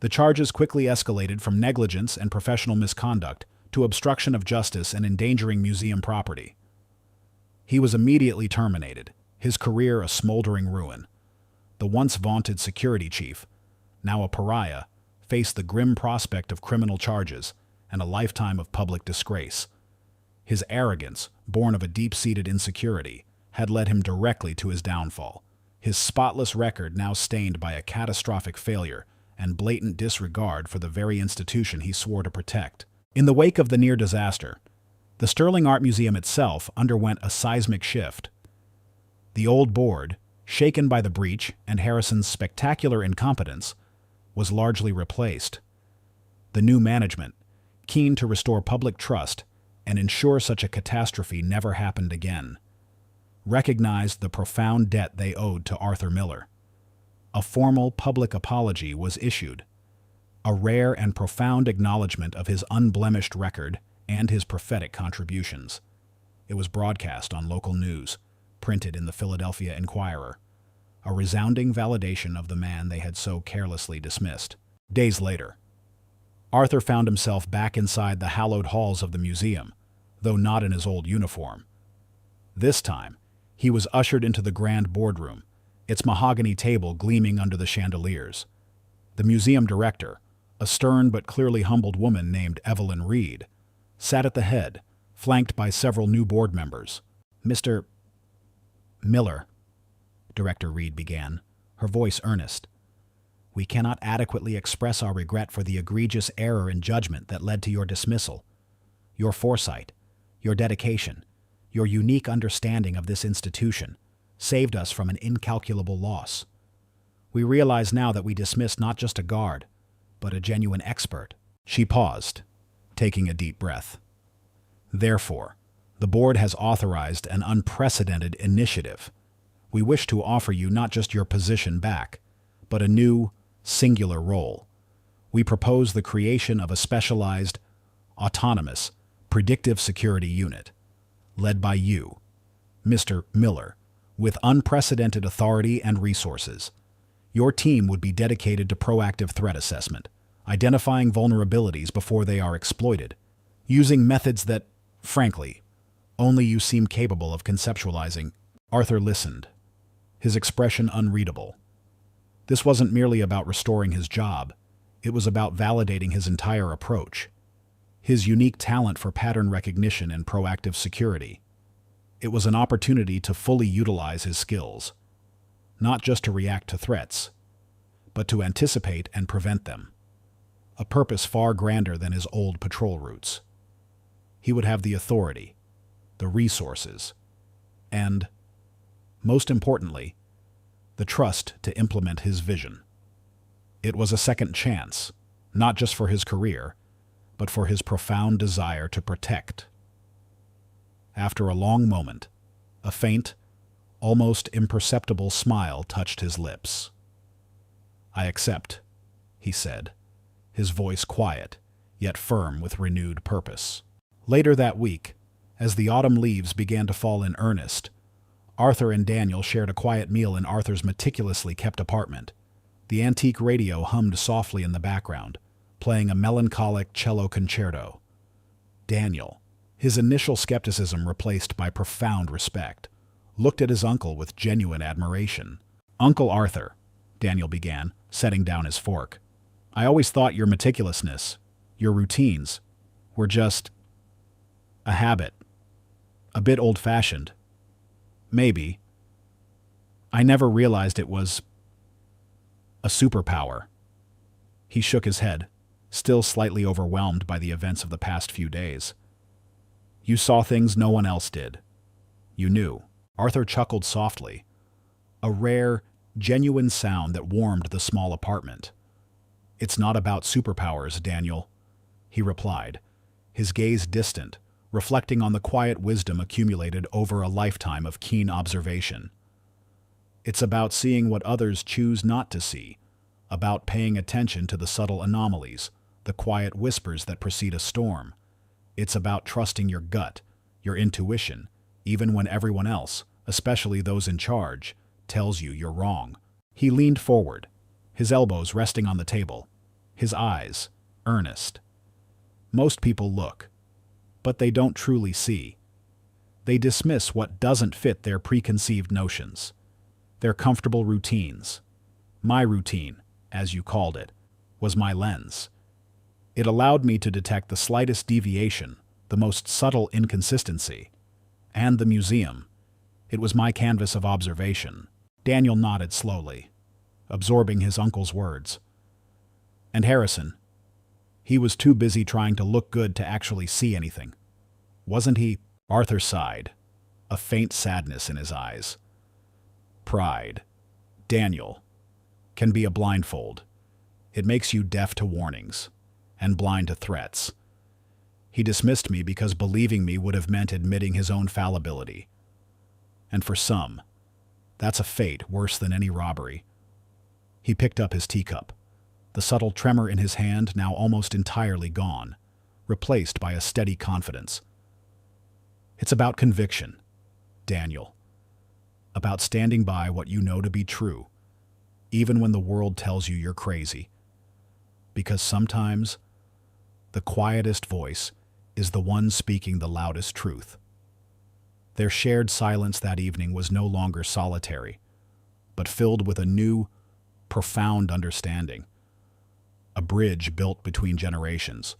The charges quickly escalated from negligence and professional misconduct to obstruction of justice and endangering museum property. He was immediately terminated, his career a smoldering ruin. The once vaunted security chief, now a pariah, faced the grim prospect of criminal charges and a lifetime of public disgrace. His arrogance, born of a deep-seated insecurity, had led him directly to his downfall, his spotless record now stained by a catastrophic failure and blatant disregard for the very institution he swore to protect. In the wake of the near disaster, the Sterling Art Museum itself underwent a seismic shift. The old board, shaken by the breach and Harrison's spectacular incompetence, was largely replaced. The new management, keen to restore public trust and ensure such a catastrophe never happened again, recognized the profound debt they owed to Arthur Miller. A formal public apology was issued, a rare and profound acknowledgement of his unblemished record and his prophetic contributions. It was broadcast on local news, printed in the Philadelphia Inquirer, a resounding validation of the man they had so carelessly dismissed. Days later, Arthur found himself back inside the hallowed halls of the museum, though not in his old uniform. This time, he was ushered into the grand boardroom, its mahogany table gleaming under the chandeliers. The museum director, a stern but clearly humbled woman named Evelyn Reed, sat at the head, flanked by several new board members. "Mr. Miller," Director Reed began, her voice earnest, "we cannot adequately express our regret for the egregious error in judgment that led to your dismissal. Your foresight, your dedication, your unique understanding of this institution saved us from an incalculable loss. We realize now that we dismissed not just a guard, but a genuine expert." She paused, taking a deep breath. "Therefore, the board has authorized an unprecedented initiative. We wish to offer you not just your position back, but a new, singular role. We propose the creation of a specialized, autonomous, predictive security unit, led by you, Mr. Miller, with unprecedented authority and resources. Your team would be dedicated to proactive threat assessment, identifying vulnerabilities before they are exploited, using methods that, frankly, only you seem capable of conceptualizing." Arthur listened, his expression unreadable. This wasn't merely about restoring his job, it was about validating his entire approach, his unique talent for pattern recognition and proactive security. It was an opportunity to fully utilize his skills, not just to react to threats, but to anticipate and prevent them, a purpose far grander than his old patrol routes. He would have the authority, the resources, and, most importantly, the trust to implement his vision. It was a second chance, not just for his career, but for his profound desire to protect. After a long moment, a faint, almost imperceptible smile touched his lips. "I accept," he said, his voice quiet, yet firm with renewed purpose. Later that week, as the autumn leaves began to fall in earnest, Arthur and Daniel shared a quiet meal in Arthur's meticulously kept apartment. The antique radio hummed softly in the background, playing a melancholic cello concerto. Daniel, his initial skepticism replaced by profound respect, looked at his uncle with genuine admiration. "Uncle Arthur," Daniel began, setting down his fork, "I always thought your meticulousness, your routines, were just a habit, a bit old-fashioned. Maybe. I never realized it was a superpower." He shook his head, still slightly overwhelmed by the events of the past few days. You saw things no one else did. You knew. Arthur chuckled softly, a rare, genuine sound that warmed the small apartment. It's not about superpowers, Daniel, he replied, his gaze distant, reflecting on the quiet wisdom accumulated over a lifetime of keen observation. It's about seeing what others choose not to see, about paying attention to the subtle anomalies, the quiet whispers that precede a storm. It's about trusting your gut, your intuition, even when everyone else, especially those in charge, tells you you're wrong. He leaned forward, his elbows resting on the table, his eyes earnest. Most people look, but they don't truly see. They dismiss what doesn't fit their preconceived notions, their comfortable routines. My routine, as you called it, was my lens. It allowed me to detect the slightest deviation, the most subtle inconsistency. And the museum. It was my canvas of observation. Daniel nodded slowly, absorbing his uncle's words. And Harrison? He was too busy trying to look good to actually see anything. Wasn't he? Arthur sighed, a faint sadness in his eyes. Pride, Daniel, can be a blindfold. It makes you deaf to warnings and blind to threats. He dismissed me because believing me would have meant admitting his own fallibility. And for some, that's a fate worse than any robbery. He picked up his teacup, the subtle tremor in his hand now almost entirely gone, replaced by a steady confidence. It's about conviction, Daniel. About standing by what you know to be true, even when the world tells you you're crazy. Because sometimes, the quietest voice is the one speaking the loudest truth. Their shared silence that evening was no longer solitary, but filled with a new, profound understanding. A bridge built between generations,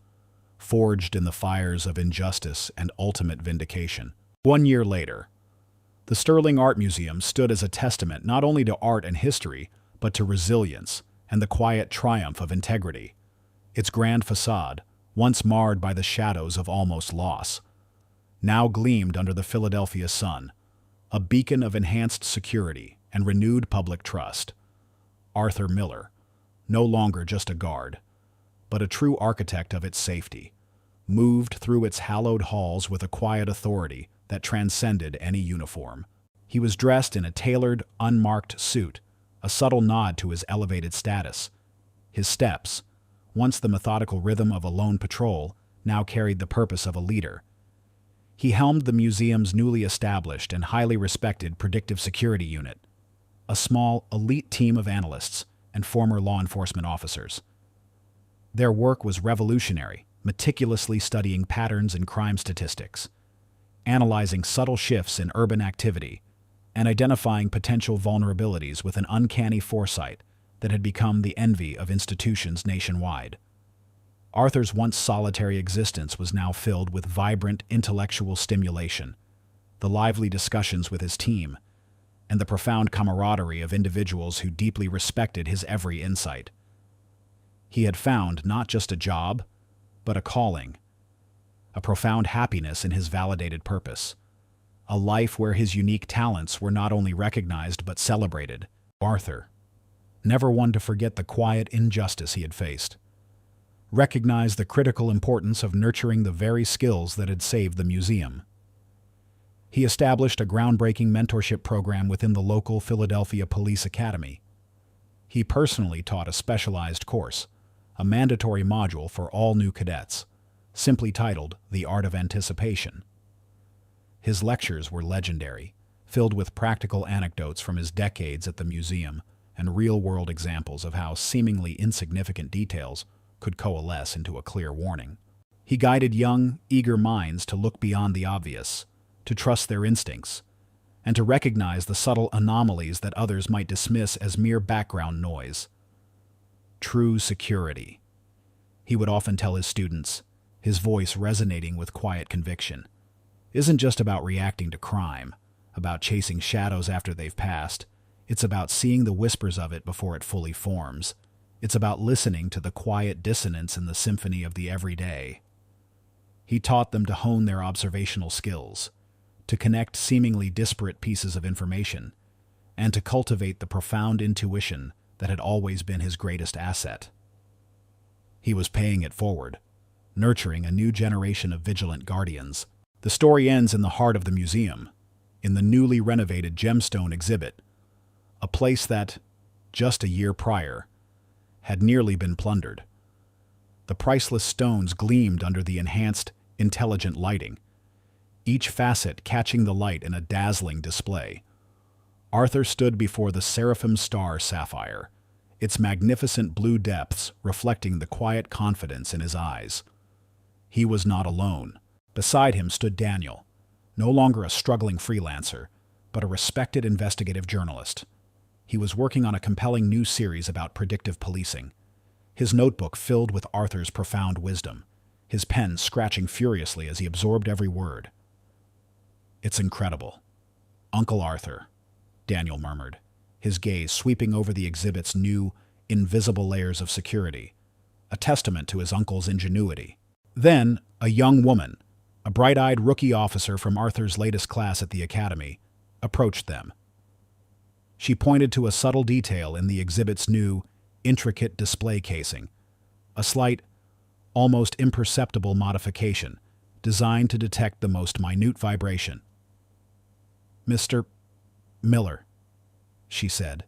forged in the fires of injustice and ultimate vindication. 1 year later, the Sterling Art Museum stood as a testament not only to art and history, but to resilience and the quiet triumph of integrity. Its grand facade, once marred by the shadows of almost loss, now gleamed under the Philadelphia sun, a beacon of enhanced security and renewed public trust. Arthur Miller, no longer just a guard, but a true architect of its safety, moved through its hallowed halls with a quiet authority that transcended any uniform. He was dressed in a tailored, unmarked suit, a subtle nod to his elevated status. His steps, once the methodical rhythm of a lone patrol, now carried the purpose of a leader. He helmed the museum's newly established and highly respected predictive security unit, a small, elite team of analysts and former law enforcement officers. Their work was revolutionary, meticulously studying patterns in crime statistics, analyzing subtle shifts in urban activity, and identifying potential vulnerabilities with an uncanny foresight that had become the envy of institutions nationwide. Arthur's once solitary existence was now filled with vibrant intellectual stimulation, the lively discussions with his team, and the profound camaraderie of individuals who deeply respected his every insight. He had found not just a job, but a calling, a profound happiness in his validated purpose, a life where his unique talents were not only recognized but celebrated. Arthur, never one to forget the quiet injustice he had faced, recognized the critical importance of nurturing the very skills that had saved the museum. He established a groundbreaking mentorship program within the local Philadelphia Police Academy. He personally taught a specialized course, a mandatory module for all new cadets, simply titled The Art of Anticipation. His lectures were legendary, filled with practical anecdotes from his decades at the museum and real-world examples of how seemingly insignificant details could coalesce into a clear warning. He guided young, eager minds to look beyond the obvious, to trust their instincts, and to recognize the subtle anomalies that others might dismiss as mere background noise. True security, he would often tell his students, his voice resonating with quiet conviction, isn't just about reacting to crime, about chasing shadows after they've passed. It's about seeing the whispers of it before it fully forms, It's about listening to the quiet dissonance in the symphony of the everyday. He taught them to hone their observational skills, to connect seemingly disparate pieces of information, and to cultivate the profound intuition that had always been his greatest asset. He was paying it forward, nurturing a new generation of vigilant guardians. The story ends in the heart of the museum, in the newly renovated gemstone exhibit, a place that, just a year prior, had nearly been plundered. The priceless stones gleamed under the enhanced, intelligent lighting, each facet catching the light in a dazzling display. Arthur stood before the seraphim star sapphire, its magnificent blue depths reflecting the quiet confidence in his eyes. He was not alone. Beside him stood Daniel, no longer a struggling freelancer, but a respected investigative journalist. He was working on a compelling new series about predictive policing, his notebook filled with Arthur's profound wisdom, his pen scratching furiously as he absorbed every word. "It's incredible. Uncle Arthur," Daniel murmured, his gaze sweeping over the exhibit's new, invisible layers of security, a testament to his uncle's ingenuity. Then, a young woman, a bright-eyed rookie officer from Arthur's latest class at the academy, approached them. She pointed to a subtle detail in the exhibit's new, intricate display casing, a slight, almost imperceptible modification designed to detect the most minute vibration. "Mr. Miller," she said,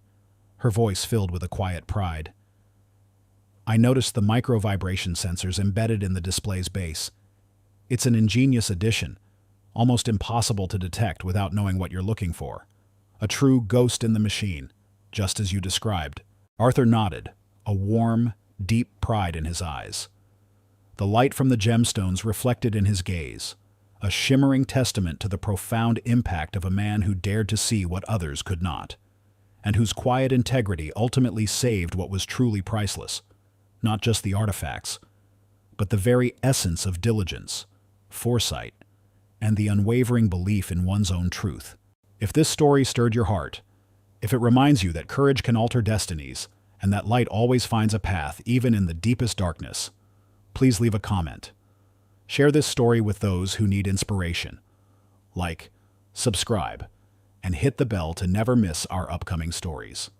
her voice filled with a quiet pride. "I noticed the micro-vibration sensors embedded in the display's base. It's an ingenious addition, almost impossible to detect without knowing what you're looking for. A true ghost in the machine, just as you described." Arthur nodded, a warm, deep pride in his eyes. The light from the gemstones reflected in his gaze, a shimmering testament to the profound impact of a man who dared to see what others could not, and whose quiet integrity ultimately saved what was truly priceless, not just the artifacts, but the very essence of diligence, foresight, and the unwavering belief in one's own truth. If this story stirred your heart, if it reminds you that courage can alter destinies, and that light always finds a path even in the deepest darkness, please leave a comment. Share this story with those who need inspiration. Like, subscribe, and hit the bell to never miss our upcoming stories.